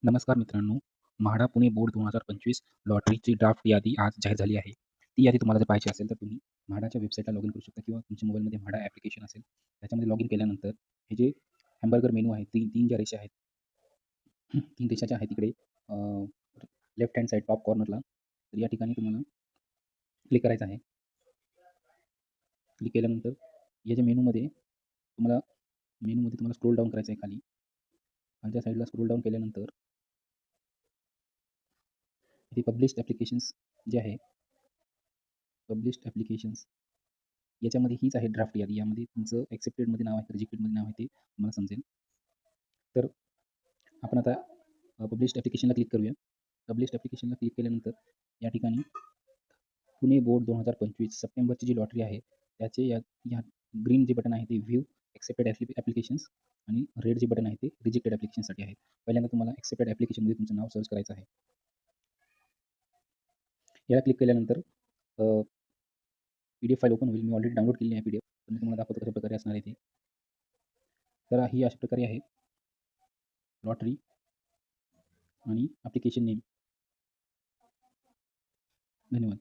नमस्कार मित्रांनो, MHADA Pune board 2025 लॉटरीची draft यादी आज जाहीर झाली आहे. ती यादी तुम्हाला जर पाहायची असेल तर तुम्ही म्हाडाच्या वेबसाईटला लॉगिन करू शकता किंवा तुमच्या मोबाईलमध्ये म्हाडा ॲप्लिकेशन असेल, त्याच्यामध्ये लॉगिन केल्यानंतर हे जे हॅमबर्गर मेनू आहे, 3 ज्या रेषा आहेत, 3 रेषाच्या आहेत तिकडे लेफ्ट हँड साइड टॉप कॉर्नरला तर या ठिकाणी तुम्हाला क्लिक करायचं आहे. क्लिक केल्यानंतर या जे मेनूमध्ये तुम्हाला स्क्रोल डाऊन करायचं आहे खाली. खालच्या साईडला स्क्रोल डाऊन केल्यानंतर इथे पब्लिश्ड ॲप्लिकेशन्स जे आहे, पब्लिश्ड ॲप्लिकेशन्स याच्यामध्ये हीच आहे ड्राफ्ट यादी. यामध्ये तुमचं एक्सेप्टेडमध्ये नाव आहे, रिजेक्टेडमध्ये नाव आहे ते तुम्हाला समजेल. तर आपण आता पब्लिश्ड ॲप्लिकेशनला क्लिक करूया. पब्लिश्ड ॲप्लिकेशनला क्लिक केल्यानंतर या ठिकाणी पुणे बोर्ड 2025 सप्टेंबरची जी लॉटरी आहे, त्याचे या ग्रीन जे बटन आहे ते व्ह्यू एक्सेप्टेड ॲप्लिकेशन्स आणि रेड जे बटन आहे ते रिजेक्टेड ॲप्लिकेशनसाठी आहे. पहिल्यांदा तुम्हाला एक्सेप्टेड ॲप्लिकेशनमध्ये तुमचं नाव सर्च करायचं आहे. याला क्लिक केल्यानंतर PDF फाईल ओपन होईल. मी ऑलरेडी डाउनलोड केलेली आहे PDF. तर मी तुम्हाला दाखवतो कशाप्रकारे असणार आहे ते. तर ही अशा प्रकारे आहे लॉटरी आणि ॲप्लिकेशन नेम. धन्यवाद.